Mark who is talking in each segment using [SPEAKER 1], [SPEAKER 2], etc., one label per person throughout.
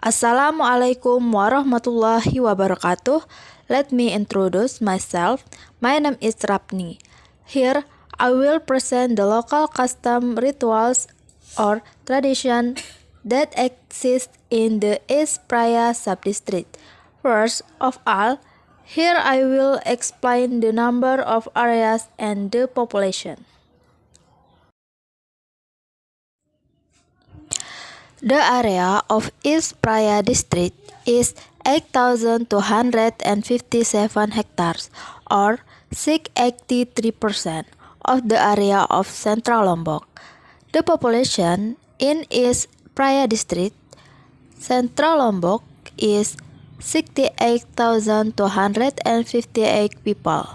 [SPEAKER 1] Assalamualaikum warahmatullahi wabarakatuh. Let me introduce myself. My name is Rapni. Here, I will present the local custom rituals or tradition that exist in the East Praya subdistrict. First of all, here I will explain the number of areas and the population. The area of East Praya district is 8,257 hectares or 683% of the area of Central Lombok. The population in East Praya district, Central Lombok is 68,258 people.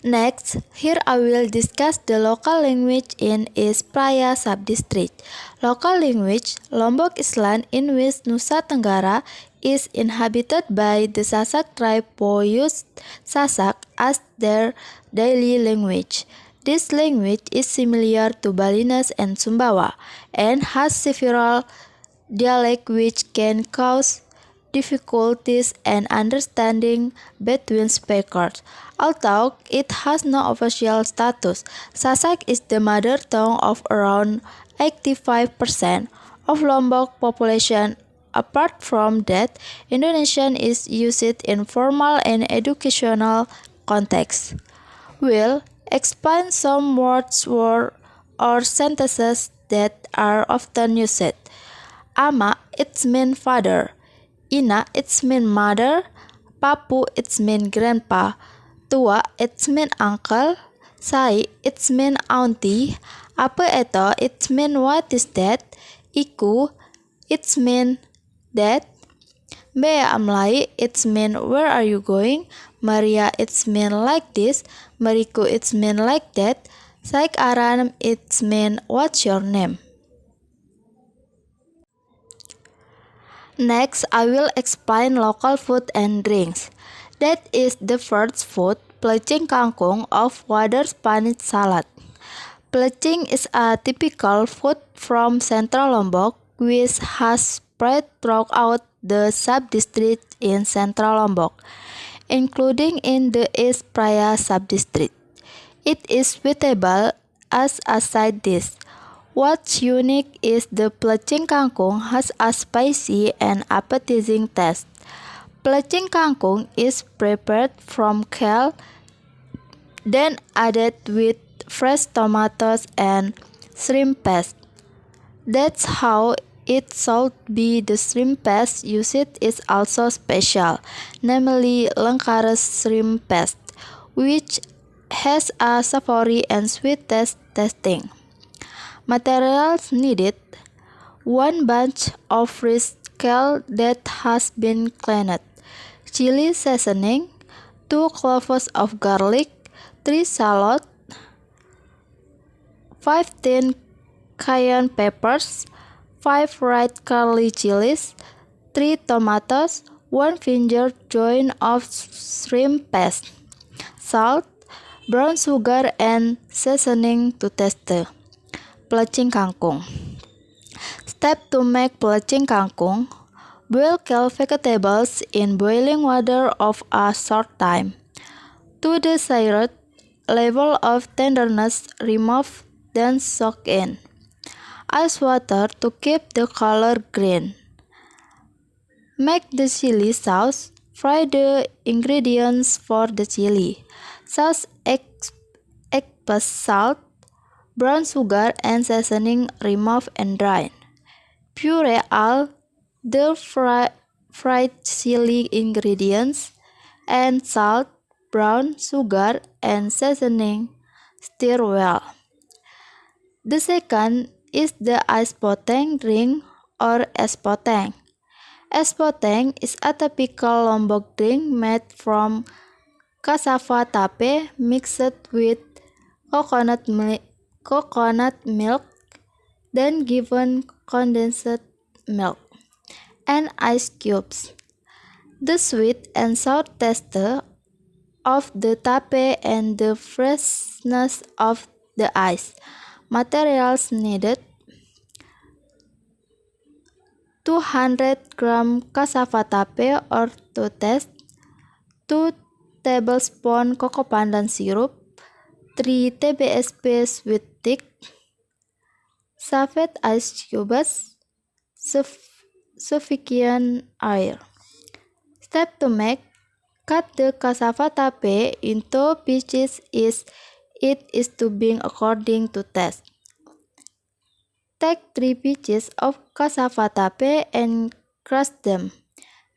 [SPEAKER 1] Next, here I will discuss the local language in East Praya subdistrict. Local language Lombok Island in West Nusa Tenggara is inhabited by the Sasak tribe who use Sasak as their daily language. This language is similar to Balinese and Sumbawa and has several dialects which can cause difficulties and understanding between speakers. Although it has no official status, Sasak is the mother tongue of around 85% of Lombok population. Apart from that, Indonesian is used in formal and educational contexts. We'll explain some words or sentences that are often used. Ama, it's mean father. Ina, it's mean mother. Papu, it's mean grandpa. Tua, it's mean uncle. Sai, it's mean auntie. Apa eto, it's mean what is that. Iku, it's mean that. Bea amlai, it's mean where are you going. Maria, it's mean like this. Mariku, it's mean like that. Saik aran, it's mean what's your name. Next, I will explain local food and drinks. That is the first food, pelecing kangkung of water Spanish salad. Pelecing is a typical food from Central Lombok which has spread throughout the sub-district in Central Lombok, including in the East Praya sub-district. It is suitable as a side dish. What's unique is the pelecing kangkung has a spicy and appetizing taste. Pelecing kangkung is prepared from kale, then added with fresh tomatoes and shrimp paste. That's how it should be. The shrimp paste used is also special, namely Lengkares shrimp paste, which has a savory and sweet tasting. Materials needed: 1 bunch of fresh kale that has been cleaned, chili seasoning, 2 cloves of garlic, 3 shallot, 5 thin cayenne peppers, 5 red curly chilies, 3 tomatoes, 1 finger joint of shrimp paste, salt, brown sugar and seasoning to taste. Pelecing kangkung. Step to make pelecing kangkung: boil kale vegetables in boiling water of a short time. To the desired level of tenderness, remove, then soak in ice water to keep the color green. Make the chili sauce. Fry the ingredients for the chili sauce: egg salt, brown sugar and seasoning, remove and drain. Puree all the fried chili ingredients and salt, brown sugar and seasoning. Stir well. The second is the es poteng drink or es poteng. Es poteng is a typical Lombok drink made from cassava tape mixed with coconut milk, then given condensed milk and ice cubes. The sweet and sour taste of the tape and the freshness of the ice. Materials needed: 200 gram cassava tape or to taste, 2 tablespoon cocoa pandan syrup, 3 tablespoon sweet thick, shaved ice cubes, sufficient air. Step to make: cut the cassava tape into pieces as it is to be according to taste. Take 3 pieces of cassava tape and crush them.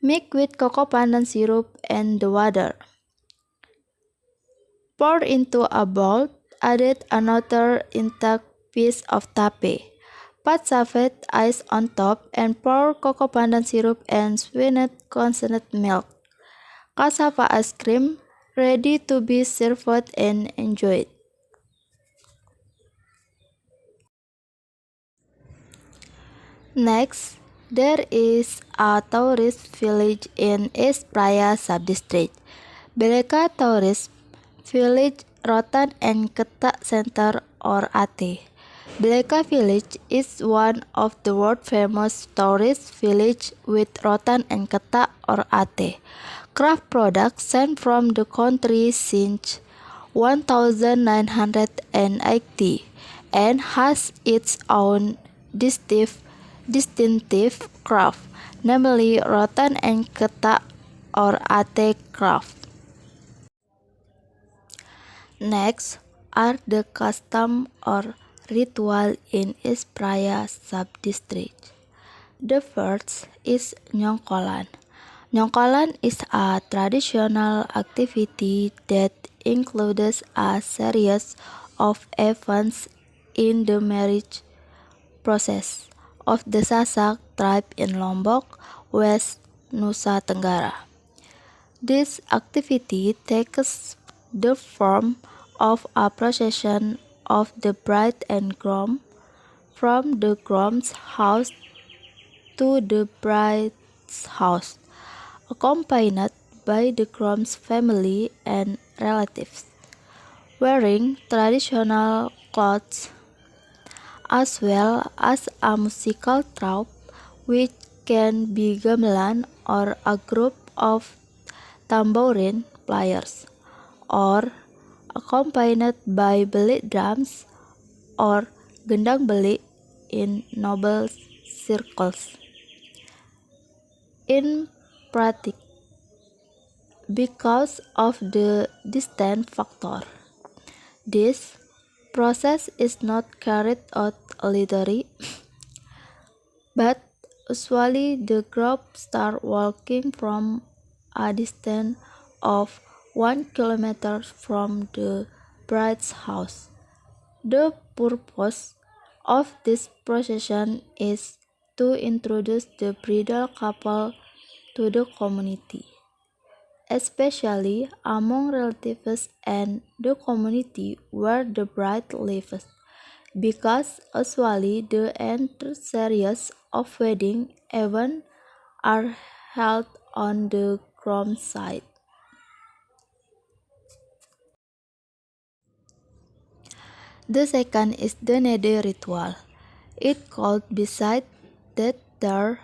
[SPEAKER 1] Mix with cocoa pandan syrup and the water. Pour into a bowl, add another intact piece of tape. Put shaved ice on top and pour cocoa pandan syrup and sweetened condensed milk. Cassava ice cream ready to be served and enjoyed. Next, there is a tourist village in East Praia subdistrict. Beleka Tourist Village Rotan and Ketak Center or AT. Beleka Village is one of the world famous tourist village with Rotan and Ketak or AT. Craft products sent from the country since 1980 and has its own distinctive craft, namely Rotan and Ketak or AT craft. Next are the custom or ritual in East Praia subdistrict. The first is Nyongkolan. Nyongkolan is a traditional activity that includes a series of events in the marriage process of the Sasak tribe in Lombok, West Nusa Tenggara. This activity takes the form of a procession of the bride and groom from the groom's house to the bride's house, accompanied by the groom's family and relatives, wearing traditional clothes, as well as a musical troupe, which can be gamelan or a group of tambourine players, or accompanied by belik drums or gendang belik in noble circles. In practice, because of the distance factor, this process is not carried out literally, but usually the group start walking from a distance of 1 kilometer from the bride's house. The purpose of this procession is to introduce the bridal couple to the community, especially among relatives and the community where the bride lives, because usually the entire series of wedding events are held on the groom's side. The second is the Nede ritual. It called beside that there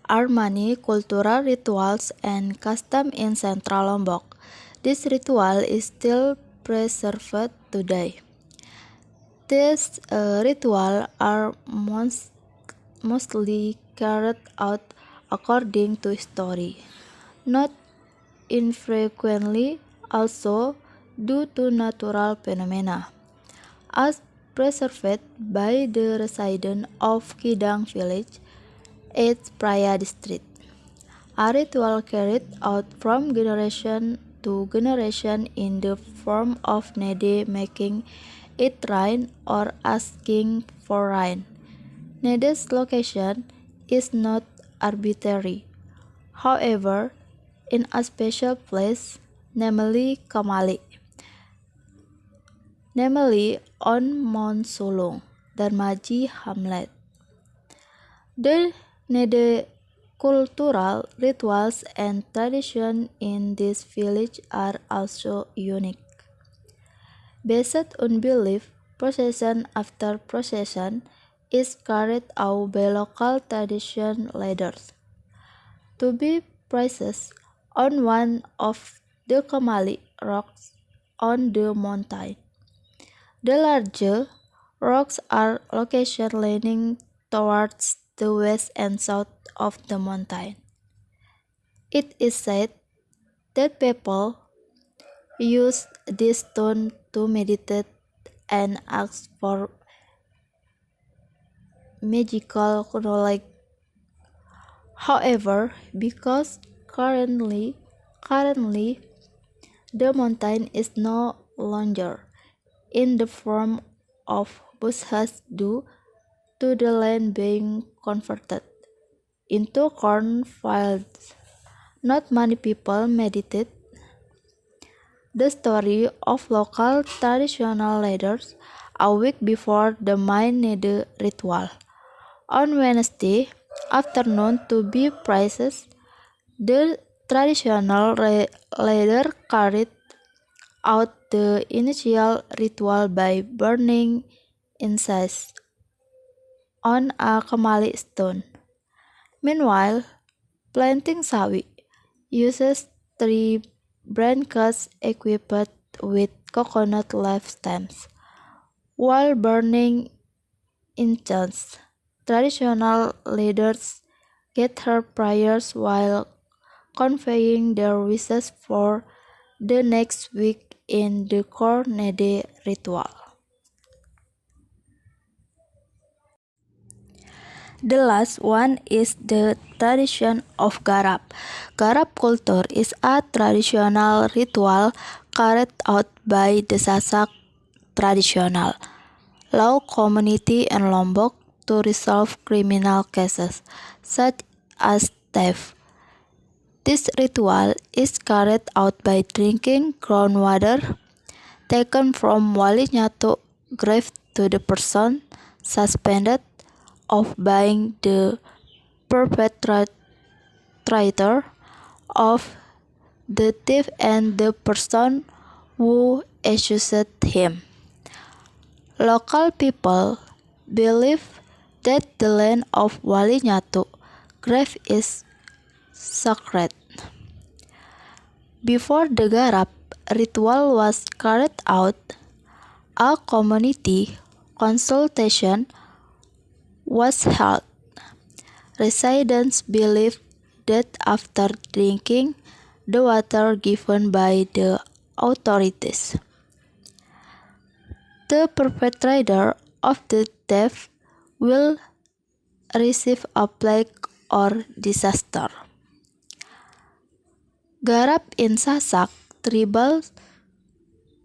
[SPEAKER 1] are many cultural rituals and customs in Central Lombok. This ritual is still preserved today. These rituals are mostly carried out according to story, not infrequently also due to natural phenomena, as preserved by the residents of Kidang village, East Praia district. A ritual carried out from generation to generation in the form of nede, making it rain or asking for rain. Nede's location is not arbitrary. However, in a special place, namely on Mount Solong, Darmaji Hamlet. The Nede cultural rituals and traditions in this village are also unique. Based on belief, procession after procession, is carried out by local tradition leaders to be placed on one of the Kamali rocks on the mountain. The larger rocks are located leaning towards the west and south of the mountain. It is said that people use this stone to meditate and ask for magical knowledge. However, because currently the mountain is no longer in the form of bushes due to the land being converted into cornfields, not many people meditate. The story of local traditional leaders a week before the main Nede ritual. On Wednesday afternoon to be precise, the traditional leader carried out the initial ritual by burning incense on a Kamali stone. Meanwhile, planting sawi uses three branches equipped with coconut leaf stems. While burning incense, traditional leaders gather prayers while conveying their wishes for the next week in the Kornede ritual. The last one is the tradition of garap. Garap culture is a traditional ritual carried out by the Sasak traditional law community in Lombok to resolve criminal cases such as theft. This ritual is carried out by drinking groundwater taken from Wali Nyatu grave to the person suspended of being the perpetrator of the thief and the person who accused him. Local people believe that the land of Wali Nyatu grave is sacred. Before the garap ritual was carried out, a community consultation was held. Residents believed that after drinking the water given by the authorities, the perpetrator of the theft will receive a plague or disaster. Garap in Sasak tribal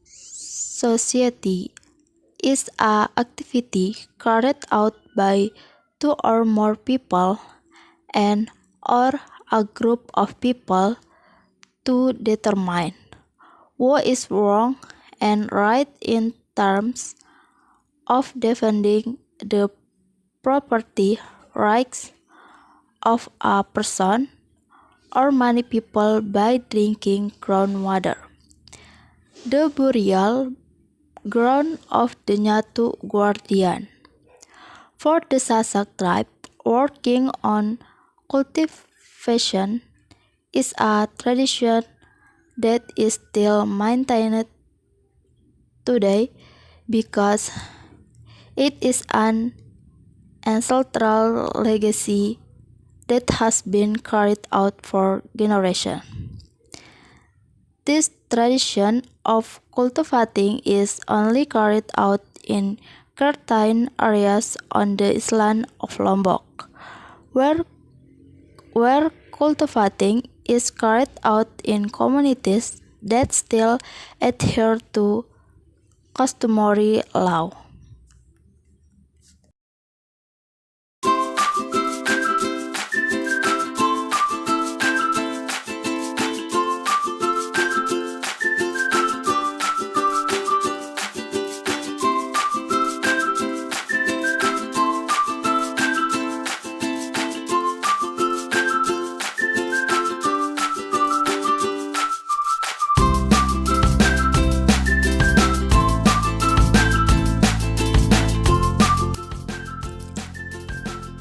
[SPEAKER 1] society is a activity carried out by two or more people and or a group of people to determine what is wrong and right in terms of defending the property rights of a person or many people by drinking groundwater. The burial ground of the Nyatu Guardian. For the Sasak tribe, working on cultivation is a tradition that is still maintained today because it is an ancestral legacy that has been carried out for generations. This tradition of cultivating is only carried out in certain areas on the island of Lombok, where cultivating is carried out in communities that still adhere to customary law.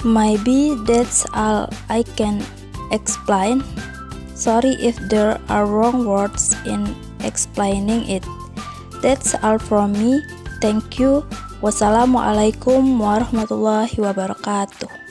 [SPEAKER 1] Maybe that's all I can explain. Sorry if there are wrong words in explaining it. That's all from me. Thank you. Wassalamualaikum warahmatullahi wabarakatuh.